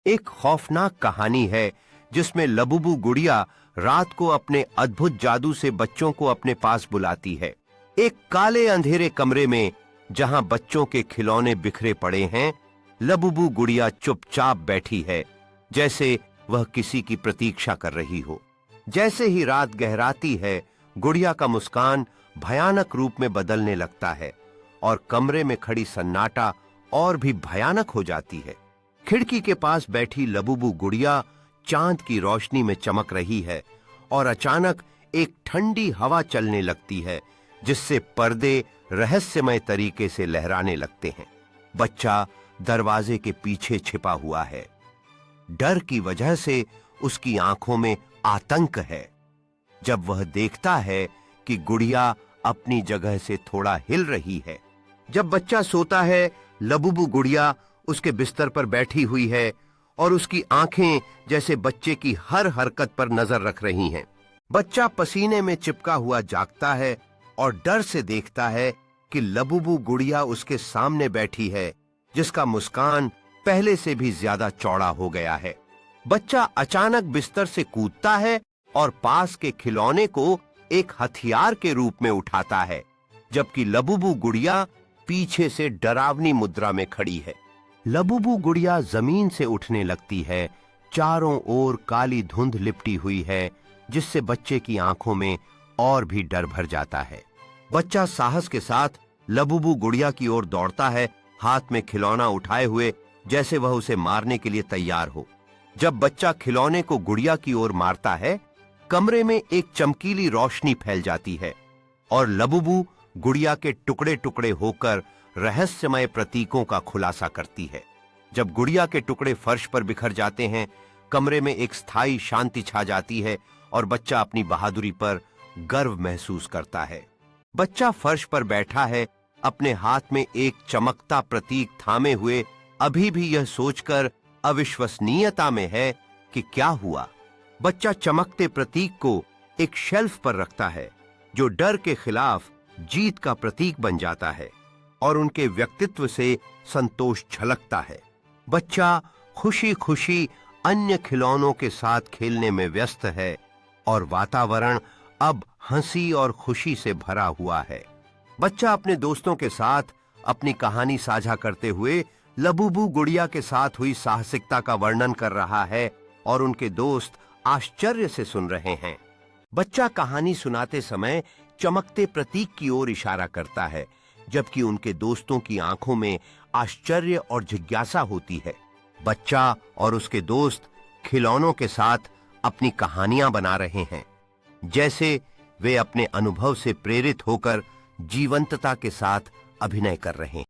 एक खौफनाक कहानी है जिसमें लबुबु गुड़िया रात को अपने अद्भुत जादू से बच्चों को अपने पास बुलाती है। एक काले अंधेरे कमरे में जहां बच्चों के खिलौने बिखरे पड़े हैं, लबुबु गुड़िया चुपचाप बैठी है, जैसे वह किसी की प्रतीक्षा कर रही हो। जैसे ही रात गहराती है, गुड़िया का मुस्कान भयानक रूप में बदलने लगता है और कमरे में खड़ी सन्नाटा और भी भयानक हो जाती है। खिड़की के पास बैठी लबुबु गुड़िया चांद की रोशनी में चमक रही है और अचानक एक ठंडी हवा चलने लगती है, जिससे पर्दे रहस्यमय तरीके से लहराने लगते हैं। बच्चा दरवाजे के पीछे छिपा हुआ है। डर की वजह से उसकी आंखों में आतंक है। जब वह देखता है कि गुड़िया अपनी जगह से थोड़ा हिल रही है। जब बच्चा सोता है, लबुबु गुड़िया उसके बिस्तर पर बैठी हुई है और उसकी आंखें जैसे बच्चे की हर हरकत पर नजर रख रही हैं। बच्चा पसीने में चिपका हुआ जागता है और डर से देखता है कि लबुबु गुड़िया उसके सामने बैठी है, जिसका मुस्कान पहले से भी ज्यादा चौड़ा हो गया है। बच्चा अचानक बिस्तर से कूदता है और पास के खिलौने को एक हथियार के रूप में उठाता है, जबकि लबुबु गुड़िया पीछे से डरावनी मुद्रा में खड़ी है। लबुबु गुड़िया जमीन से उठने लगती है। चारों ओर काली धुंध लिपटी हुई है, जिससे बच्चे की आंखों में और भी डर भर जाता है। बच्चा साहस के साथ लबुबु गुड़िया की ओर दौड़ता है, हाथ में खिलौना उठाए हुए, जैसे वह उसे मारने के लिए तैयार हो। जब बच्चा खिलौने को गुड़िया की ओर मारता है, कमरे में एक चमकीली रोशनी फैल जाती है और लबुबु गुड़िया के टुकड़े टुकड़े होकर रहस्यमय प्रतीकों का खुलासा करती है। जब गुड़िया के टुकड़े फर्श पर बिखर जाते हैं, कमरे में एक स्थायी शांति छा जाती है और बच्चा अपनी बहादुरी पर गर्व महसूस करता है। बच्चा फर्श पर बैठा है, अपने हाथ में एक चमकता प्रतीक थामे हुए, अभी भी यह सोचकर अविश्वसनीयता में है कि क्या हुआ। बच्चा चमकते प्रतीक को एक शेल्फ पर रखता है, जो डर के खिलाफ जीत का प्रतीक बन जाता है और उनके व्यक्तित्व से संतोष झलकता है। बच्चा खुशी खुशी अन्य खिलौनों के साथ खेलने में व्यस्त है और वातावरण अब हंसी और खुशी से भरा हुआ है। बच्चा अपने दोस्तों के साथ अपनी कहानी साझा करते हुए लबुबु गुड़िया के साथ हुई साहसिकता का वर्णन कर रहा है और उनके दोस्त आश्चर्य से सुन रहे हैं। बच्चा कहानी सुनाते समय चमकते प्रतीक की ओर इशारा करता है, जबकि उनके दोस्तों की आंखों में आश्चर्य और जिज्ञासा होती है। बच्चा और उसके दोस्त खिलौनों के साथ अपनी कहानियां बना रहे हैं, जैसे वे अपने अनुभव से प्रेरित होकर जीवंतता के साथ अभिनय कर रहे हैं।